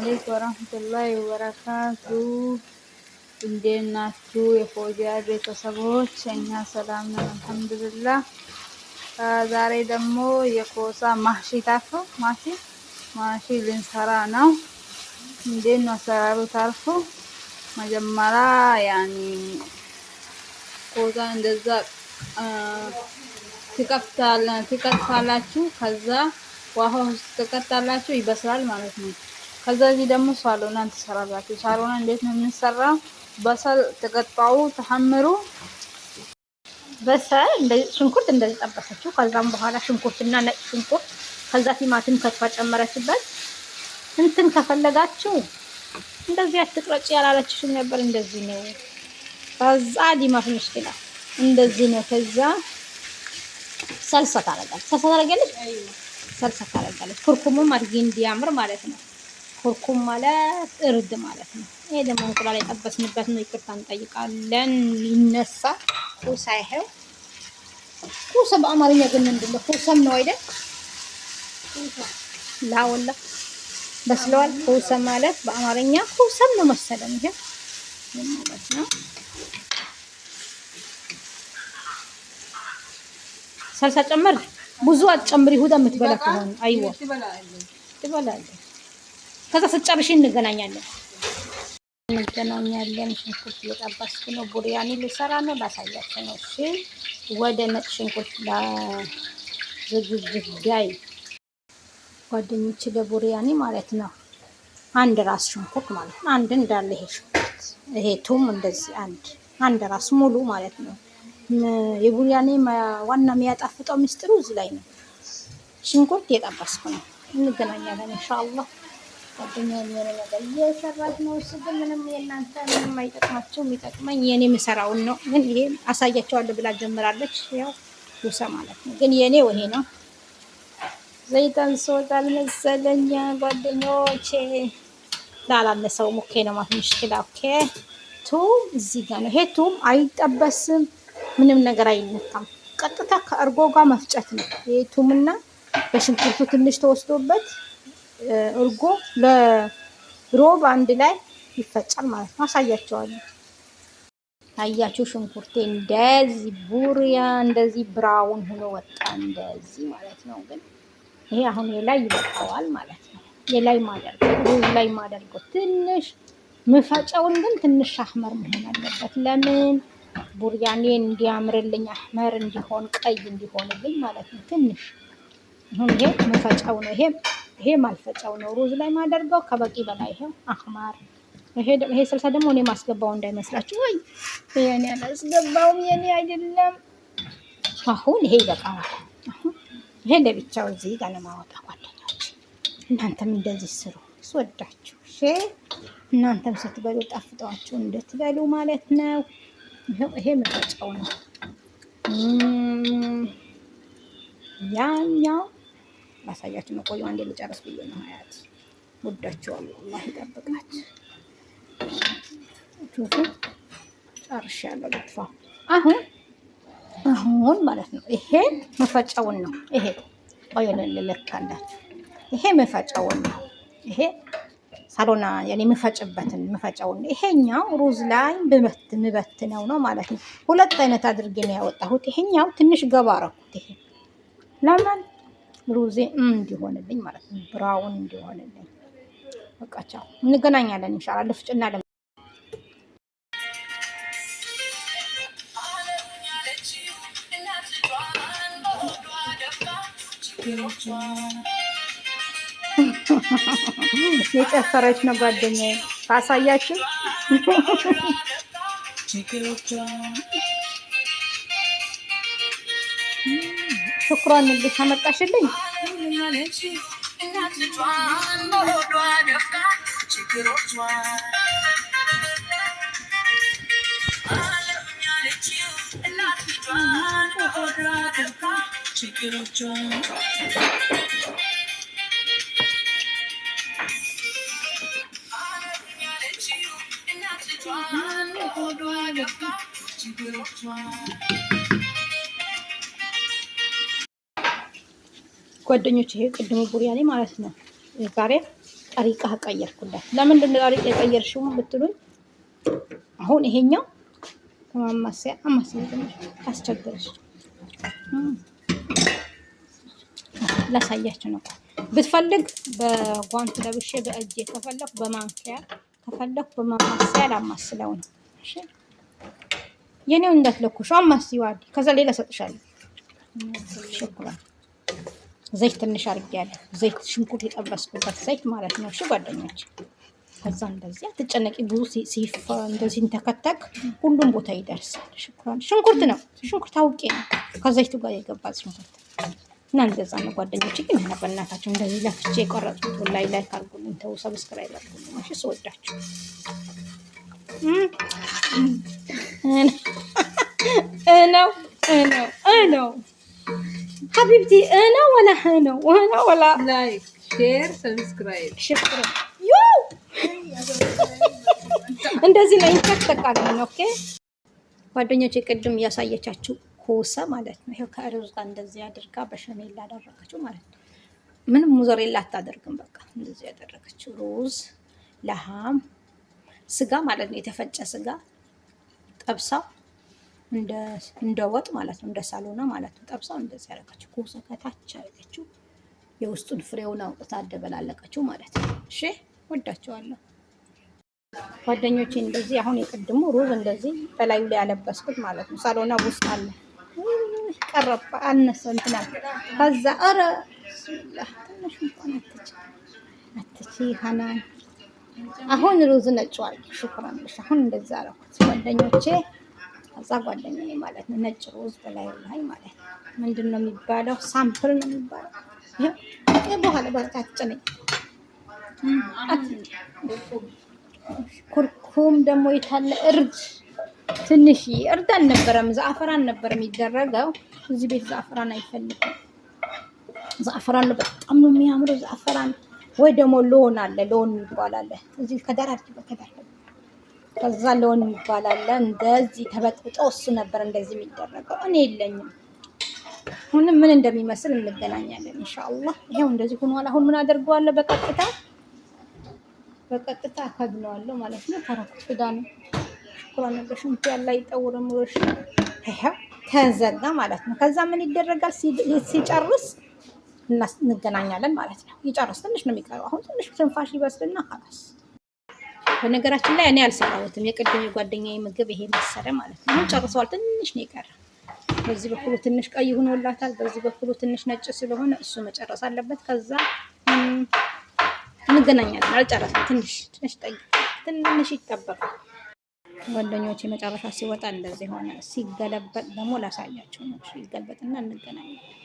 አለይኩም ወራህመቱላሂ ወበረካቱ። እንዴት ናችሁ የፎዚያ ቤተሰቦች? እኛ ሰላም ነን አልሐምዱሊላህ። ዛሬ ደግሞ የኮሳ ማህሺ ታርፎ ማህሺ ልንሰራ ነው። እንዴት ነው አሰራሩ? ታርፎ መጀመሪያ ያኒ ኮሳ እንደዛ ትከትፋላችሁ። ከዛ ውሃ ውስጥ ትከታላችሁ፣ ይበስላል ማለት ነው። ከዛ እዚህ ደግሞ ሳሎናን ትሰራላችሁ። ሳሎና እንዴት ነው የምንሰራው? በሰል ተቀጣው ተሐምሩ በሰል እንደዚህ ሽንኩርት እንደዚህ ጠበሰችው። ከዛም በኋላ ሽንኩርትና ነጭ ሽንኩርት ከዛ ቲማቲም ከትፋ ጨመረችበት። እንትን ከፈለጋችሁ እንደዚህ አትቅረጭ ያላለችሽም ነበር። እንደዚህ ነው። ከዛ ዲማ ፍንሽኪላ እንደዚህ ነው። ከዛ ሰልሳ ታረጋለች። ሰልሳ ታረጋለች። ኩርኩሙም አድርጊ እንዲያምር ማለት ነው። ኩርኩም ማለት እርድ ማለት ነው። ይሄ ደግሞ እንቁላል የጠበስንበት ነው። ይቅርታ እንጠይቃለን። ይነሳ ኩሳ። ይሄው ኩሳ በአማርኛ ግን ምንድን ነው? ኩሳም ነው አይደል? ላ ወላ በስለዋል። ኩሳ ማለት በአማርኛ ኩሳም ነው መሰለኝ። ይሄ ማለት ነው። ሰልሳ ጨመር። ብዙ አትጨምሪ። ሁዳ የምትበላ ከሆነ አይዋ ትበላለች። ከዛ ስጨርሽ እንገናኛለን። ሽንኩርት እየጠበስኩ ነው። ቡሪያኒ ልሰራ ነው። ላሳያችሁ ነው። እሺ ወደ ነጭ ሽንኩርት ለዝግጅት ጋይ ጓደኞች፣ ለቡሪያኒ ማለት ነው። አንድ ራስ ሽንኩርት ማለት ነው። አንድ እንዳለ ይሄ ሽንኩርት፣ ይሄ ቱም እንደዚህ አንድ ራስ ሙሉ ማለት ነው። የቡሪያኒ ዋና የሚያጣፍጠው ምስጢሩ እዚህ ላይ ነው። ሽንኩርት እየጠበስኩ ነው። እንገናኛለን ኢንሻአላህ። ጓደኛዬ የሆነ ነገር እየሰራች ነው። እሱ ግን ምንም የእናንተ ምንም አይጠቅማቸው። የሚጠቅመኝ የኔ የምሰራውን ነው። ግን ይሄ አሳያቸዋለሁ ብላ ጀምራለች። ያው ኩሳ ማለት ነው። ግን የኔ ይሄ ነው። ዘይታን ሶታል መሰለኝ ጓደኞቼ። ላላነሰው ኦኬ ነው ማለት ሙሽኪላ። ኦኬ ቱም እዚህ ጋር ነው። ይሄ ቱም አይጠበስም፣ ምንም ነገር አይነካም። ቀጥታ ከእርጎ ጋር መፍጨት ነው። ይሄ ቱምና በሽንኩርቱ ትንሽ ተወስዶበት እርጎ ለሮብ አንድ ላይ ይፈጫል ማለት ነው። አሳያቸዋለሁ። ታያችሁ ሽንኩርቴ እንደዚህ ቡሪያ እንደዚህ ብራውን ሆኖ ወጣ እንደዚህ ማለት ነው። ግን ይሄ አሁን የላይ ይበቃዋል ማለት ነው። የላይ ማደርገው ሩዝ ላይ ማደርገው ትንሽ ምፈጨውን ግን ትንሽ አህመር መሆን አለበት። ለምን ቡሪያኔ እንዲያምርልኝ አህመር እንዲሆን ቀይ እንዲሆንልኝ ማለት ነው። ትንሽ አሁን ይሄ ምፈጨው ነው። ይሄ ማልፈጫው ነው። ሩዝ ላይ ማደርገው ከበቂ በላይ ይሄው አህማር። ይሄ ስልሳ ደግሞ እኔ ማስገባው እንዳይመስላችሁ። ወይ የኔ አላስገባውም፣ የኔ አይደለም። አሁን ይሄ ይበቃዋል። አሁን ይሄ ለብቻው እዚህ ጋር ለማወጣ ጓደኞች፣ እናንተም እንደዚህ ስሩ ስወዳችሁ። እሺ እናንተም ስትበሉ ጣፍጧችሁ እንድትበሉ ማለት ነው። ይሄ መፈጫው ነው። ያኛው ማሳያችሁ ነው። ቆዩ አንዴ ልጨርስ ብዬ ነው። ሀያት ወዳችኋለሁ። አላህ ይጠብቃችሁ። ሹፉ ጨርሻለሁ። ልጥፋ አሁን ማለት ነው። ይሄ መፈጫውን ነው። ይሄ ቆዩ ልልካላችሁ። ይሄ መፈጫውን ነው። ይሄ ሳሎና ያኔ መፈጭበትን መፈጫውን። ይሄኛው ሩዝ ላይ ምበትነው ነው ማለት ነው። ሁለት አይነት አድርጌ ነው ያወጣሁት። ይሄኛው ትንሽ ገባ አደረኩት። ይሄ ለምን ሩዜ እንዲሆንልኝ ማለት ነው። ብራውን እንዲሆንልኝ። በቃ ቻው፣ እንገናኛለን ኢንሻአላህ። ልፍጭና የጨፈረች ነው ጓደኛዬ። ታሳያችሁ ሽኩራን ልጅ አመጣሽልኝ። ጓደኞች ይሄ ቅድሙ ቡሪያኔ ማለት ነው። ዛሬ ጠሪቃ ቀየርኩለት። ለምንድን ነው ጠሪቃ የቀየርሽው ብትሉኝ አሁን ይሄኛው ከማማሰያ አስቸገረች። ላሳያችሁ ነው። ብትፈልግ በጓንት ለብሼ በእጄ ከፈለኩ በማንኪያ ከፈለኩ በማማሰያ ላማስለው ነው። እሺ የኔው እንዳትለኩሽ አማስይው አይደል። ከዛ ሌላ ሰጥሻለሁ። ሽኩራ ዘይት ትንሽ አድርጌያለሁ። ዘይት ሽንኩርት የጠበስኩበት ዘይት ማለት ነው። እሺ ጓደኞች ከዛ እንደዚህ አትጨነቂ። ብዙ እንደዚህ እንተከተክ ሁሉም ቦታ ይደርሳል። ሽንኩርት ነው። ሽንኩርት አውቄ ነው ከዘይቱ ጋር የገባ ሽንኩርት እና እንደዛ ነው ጓደኞቼ። ግን ምን በእናታችሁ እንደዚህ ለፍቼ የቆረጥኩት ላይክ አድርጉልኝ፣ ተው ሰብስክራይብ አድርጉልኝ። እሺ ስወዳችሁ ነው ሀቢብቲ ነው ወላ ላይክ ሼር ሰብስክራይብ ሽክራ እንደዚህ ነው ይተከተካል። ኦኬ ጓደኞቼ ቅድም እያሳየቻችሁ ኮሰ ማለት ነው። ይሄው ከሩዝ ጋር እንደዚህ አድርጋ በሸሜላ አደረገችው ማለት ነው። ምንም ሙዘሬላ አታደርግም። በቃ እንደዚህ ያደረገችው ሩዝ ለሃም ስጋ ማለት ነው። የተፈጨ ስጋ ጠብሳው እንደ ወጥ ማለት ነው። እንደ ሳሎና ማለት ነው። ጠብሳው እንደዚህ ያደረገችው ኮሰ ከታች አደረገችው። የውስጡን ፍሬውን አውጥታ አደበላለቀችው ማለት ነው። እሺ ወዳቸዋለሁ ጓደኞቼ። እንደዚህ አሁን የቅድሙ ሩዝ እንደዚህ በላዩ ላይ ያለበስኩት ማለት ነው። ሳሎና ውስጥ አለ ቀረባ አነሰ እንትና ከዛ ኧረ ቢስሚላህ ትንሽ እንኳን አትቺ ሀናን አሁን ሩዝ ነጭዋል። ሽኩራን ብቻ አሁን እንደዛ አደረኩት ጓደኞቼ። ከዛ ጓደኛዬ ማለት ነው ነጭ ሩዝ በላዩ ላይ ማለት ነው። ምንድን ነው የሚባለው? ሳምፕል ነው የሚባለው። ይሄ በኋላ ባታጨነኝ ኩርኩም ደግሞ የታለ እርድ ትንሽ እርድ አልነበረም፣ ዘአፈራን ነበር የሚደረገው። እዚህ ቤት ዘአፈራን አይፈልግም። ዘአፈራን በጣም ነው የሚያምረው ዘአፈራን። ወይ ደግሞ ሎን አለ፣ ሎን ይባላል እዚህ ከዳር ከዳር ከዛ ሎን ይባላል። እንደዚህ ተበጥብጦ እሱ ነበር እንደዚህ የሚደረገው። እኔ የለኝም። አሁን ምን እንደሚመስል እንገናኛለን ኢንሻአላህ። ይሄው እንደዚህ ሆኗል። አሁን ምን አደርገዋለሁ? በቀጥታ አከድነዋለሁ ማለት ነው። ተረኩት ክዳኑ ሽኩራን በሽንት ያለ ይጠውርም ወሽ ይሄው ተዘጋ ማለት ነው። ከዛ ምን ይደረጋል? ሲጨርስ እንገናኛለን ማለት ነው። ይጨርስ ትንሽ ነው የሚቀረው። አሁን ትንሽ ትንፋሽ ይበስልና خلاص። በነገራችን ላይ እኔ አልሰራሁትም። የቅድም የጓደኛዬ ምግብ ይሄ መሰለ ማለት ነው። አሁን ጨርሰዋል። ትንሽ ነው የቀረ። በዚህ በኩሉ ትንሽ ቀይ ሆኖላታል። በዚህ በኩሉ ትንሽ ነጭ ስለሆነ እሱ መጨረስ አለበት። ከዛ እንገናኛለን። አልጨረስም። ትንሽ ይጠበቃል ጓደኞቼ። መጨረሻ ሲወጣ እንደዚህ ሆነ። ሲገለበጥ ደግሞ ላሳያችሁ ነው። ይገለበጥና እንገናኛለን።